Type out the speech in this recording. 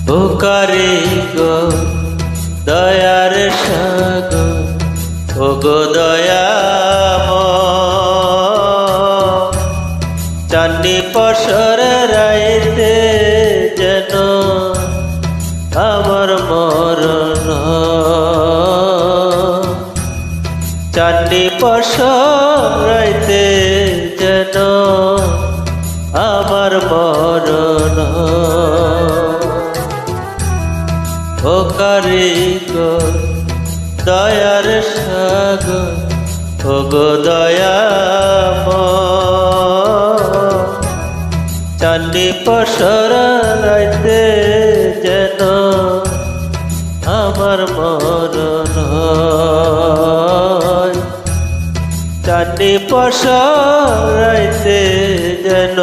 ওকারে গো দয়ার সাগর, ও গো দয়াময়, চাঁদনি পশর রাইতে যেন আমার মরণ, চাঁদনি পশর রাইতে যেন আমার মরণ। ওকারে গো দয়ার সাগর, ও গো দয়াময়, চাঁদনি পশর রাইতে যেন আমার মরণ, চাঁদনি পশর রাইতে যেন